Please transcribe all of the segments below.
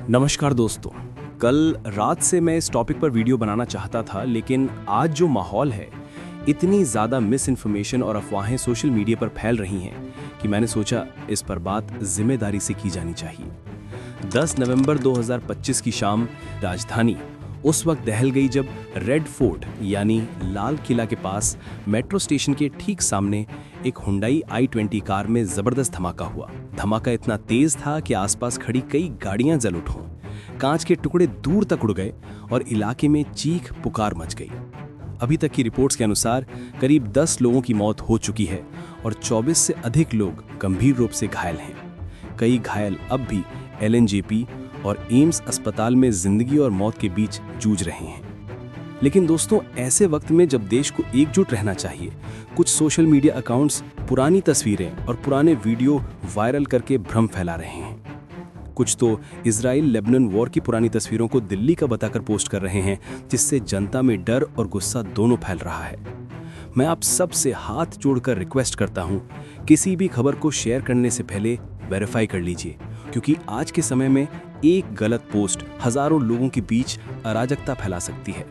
नमस्कार दोस्तों। कल रात से मैं इस टॉपिक पर वीडियो बनाना चाहता था, लेकिन आज जो माहौल है, इतनी ज़्यादा मिस इन्फॉर्मेशन और अफवाहें सोशल मीडिया पर फैल रही हैं कि मैंने सोचा इस पर बात जिम्मेदारी से की जानी चाहिए। 10 नवंबर 2025 की शाम राजधानी उस वक्त दहल गई जब रेड फोर्ट यानी लाल किला के पास मेट्रो स्टेशन के ठीक सामने एक हुंडई i20 कार में जबरदस्त धमाका हुआ। धमाका इतना तेज था कि आसपास खड़ी कई गाड़ियां जल उठीं, कांच के टुकड़े दूर तक उड़ गए और इलाके में चीख पुकार मच गई। अभी तक की रिपोर्ट्स के अनुसार करीब 10 लोगों की मौत हो चुकी है और 24 से अधिक लोग गंभीर रूप से घायल हैं। कई घायल अब भी LNJP और एम्स अस्पताल में जिंदगी और मौत के बीच जूझ रहे हैं। लेकिन दोस्तों, ऐसे वक्त में जब देश को एकजुट रहना चाहिए, कुछ सोशल मीडिया अकाउंट्स पुरानी तस्वीरें और पुराने वीडियो वायरल करके भ्रम फैला रहे हैं। कुछ तो इजराइल लेबनान वॉर की पुरानी तस्वीरों को दिल्ली का बताकर पोस्ट कर रहे हैं, जिससे जनता में डर और गुस्सा दोनों फैल रहा है। मैं आप सबसे हाथ जोड़कर रिक्वेस्ट करता हूं, किसी भी खबर को शेयर करने से पहले वेरीफाई कर लीजिए, क्योंकि आज के समय में एक गलत पोस्ट हजारों लोगों के बीच अराजकता फैला सकती है।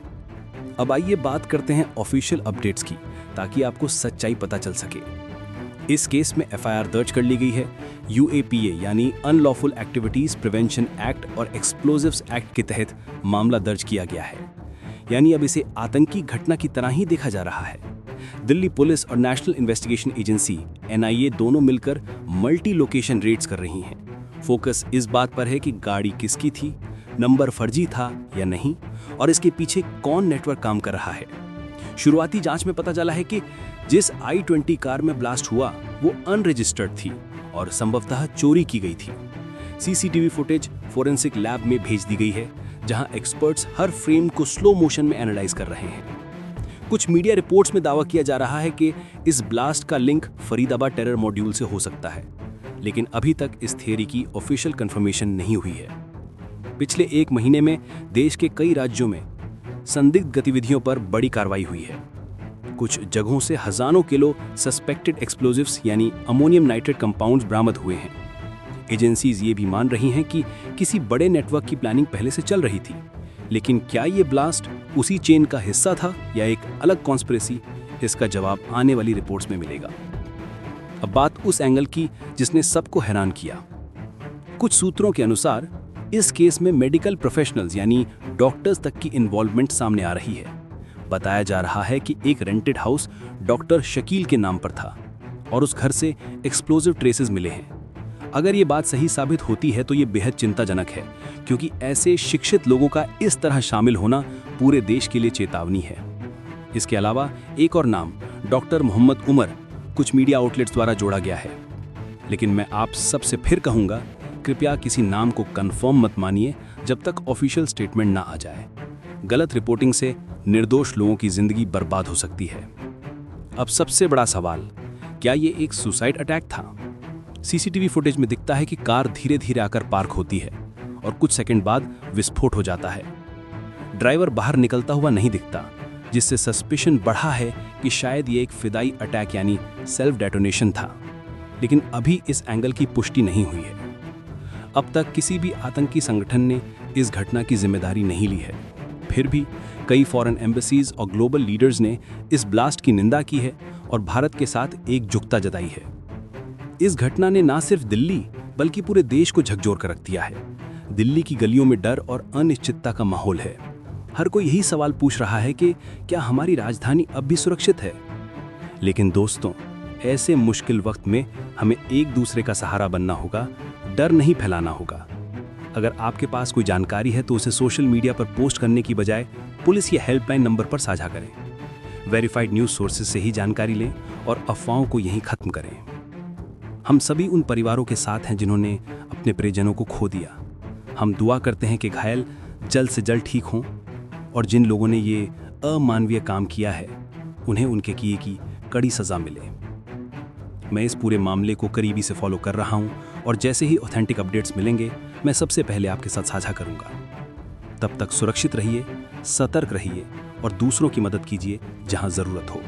अब आइए बात करते हैं ऑफिशियल अपडेट्स की, ताकि आपको सच्चाई पता चल सके। इस केस में FIR दर्ज कर ली गई है। UAPA यानी अनलॉफुल एक्टिविटीज प्रिवेंशन एक्ट और एक्सप्लोजिव्स एक्ट के तहत मामला दर्ज किया गया है। यानी अब इसे आतंकी घटना की तरह ही देखा जा रहा है। दिल्ली पुलिस और नेशनल इन्वेस्टिगेशन एजेंसी NIA दोनों मिलकर मल्टी लोकेशन रेड्स कर रही हैं। फोकस इस बात पर है कि गाड़ी किसकी थी, नंबर फर्जी था या नहीं, और इसके पीछे कौन नेटवर्क काम कर रहा है। शुरुआती जांच में पता चला है कि जिस i20 कार में ब्लास्ट हुआ वो अनरजिस्टर्ड थी और संभवतः चोरी की गई थी। CCTV फुटेज फोरेंसिक लैब में भेज दी गई है, जहां एक्सपर्ट्स हर फ्रेम को स्लो मोशन में एनालाइज कर रहे हैं। कुछ मीडिया रिपोर्ट्स में दावा किया जा रहा है कि इस ब्लास्ट का लिंक फरीदाबाद टेरर मॉड्यूल से हो सकता है, लेकिन अभी तक इस थियरी की ऑफिशियल कंफर्मेशन नहीं हुई है। पिछले एक महीने में देश के कई राज्यों में संदिग्ध गतिविधियों पर बड़ी कार्रवाई हुई है। कुछ जगहों से हजारों किलो सस्पेक्टेड एक्सप्लोजिव्स यानी अमोनियम नाइट्रेट कंपाउंड्स बरामद हुए हैं। एजेंसीज ये भी मान रही हैं कि किसी बड़े नेटवर्क की प्लानिंग पहले से चल रही थी, लेकिन क्या ये ब्लास्ट उसी चेन का हिस्सा था या एक अलग कॉन्स्पिरेसी, इसका जवाब आने वाली रिपोर्ट्स में मिलेगा। अब बात उस एंगल की जिसने सबको हैरान किया। कुछ सूत्रों के अनुसार इस केस में मेडिकल प्रोफेशनल्स यानी डॉक्टर्स तक की इन्वॉल्वमेंट सामने आ रही है। बताया जा रहा है कि एक रेंटेड हाउस डॉक्टर शकील के नाम पर था और उस घर से एक्सप्लोजिव ट्रेसेस मिले हैं। अगर ये बात सही साबित होती है तो ये बेहद चिंताजनक है, क्योंकि ऐसे शिक्षित लोगों का इस तरह शामिल होना पूरे देश के लिए चेतावनी है। इसके अलावा एक और नाम डॉक्टर मोहम्मद उमर कुछ मीडिया आउटलेट्स द्वारा जोड़ा गया है, लेकिन मैं आप सबसे फिर कहूंगा, कृपया किसी नाम को कंफर्म मत मानिए जब तक ऑफिशियल स्टेटमेंट ना आ जाए। गलत रिपोर्टिंग से निर्दोष लोगों की जिंदगी बर्बाद हो सकती है। अब सबसे बड़ा सवाल, क्या ये एक सुसाइड अटैक था? CCTV फुटेज में दिखता है कि कार धीरे धीरे आकर पार्क होती है और कुछ सेकंड बाद विस्फोट हो जाता है। ड्राइवर बाहर निकलता हुआ नहीं दिखता, जिससे सस्पिशन बढ़ा है कि शायद ये एक फिदाई अटैक यानी सेल्फ डेटोनेशन था, लेकिन अभी इस एंगल की पुष्टि नहीं हुई है। अब तक किसी भी आतंकी संगठन ने इस घटना की जिम्मेदारी नहीं ली है। फिर भी कई फॉरेन एम्बेसीज और ग्लोबल लीडर्स ने इस ब्लास्ट की निंदा की है और भारत के साथ एकजुटता जताई है। इस घटना ने न सिर्फ दिल्ली बल्कि पूरे देश को झकझोर कर रख दिया है। दिल्ली की गलियों में डर और अनिश्चितता का माहौल है। हर कोई यही सवाल पूछ रहा है कि क्या हमारी राजधानी अब भी सुरक्षित है? लेकिन दोस्तों, ऐसे मुश्किल वक्त में हमें एक दूसरे का सहारा बनना होगा, डर नहीं फैलाना होगा। अगर आपके पास कोई जानकारी है तो उसे सोशल मीडिया पर पोस्ट करने की बजाय पुलिस या हेल्पलाइन नंबर पर साझा करें। वेरीफाइड न्यूज़ सोर्सेज से ही जानकारी लें और अफवाहों को यहीं खत्म करें। हम सभी उन परिवारों के साथ हैं जिन्होंने अपने प्रियजनों को खो दिया। हम दुआ करते हैं कि घायल जल्द से जल्द ठीक हों और जिन लोगों ने ये अमानवीय काम किया है उन्हें उनके किए की कड़ी सजा मिले। मैं इस पूरे मामले को करीबी से फॉलो कर रहा हूं और जैसे ही ऑथेंटिक अपडेट्स मिलेंगे मैं सबसे पहले आपके साथ साझा करूंगा। तब तक सुरक्षित रहिए, सतर्क रहिए और दूसरों की मदद कीजिए जहां जरूरत हो।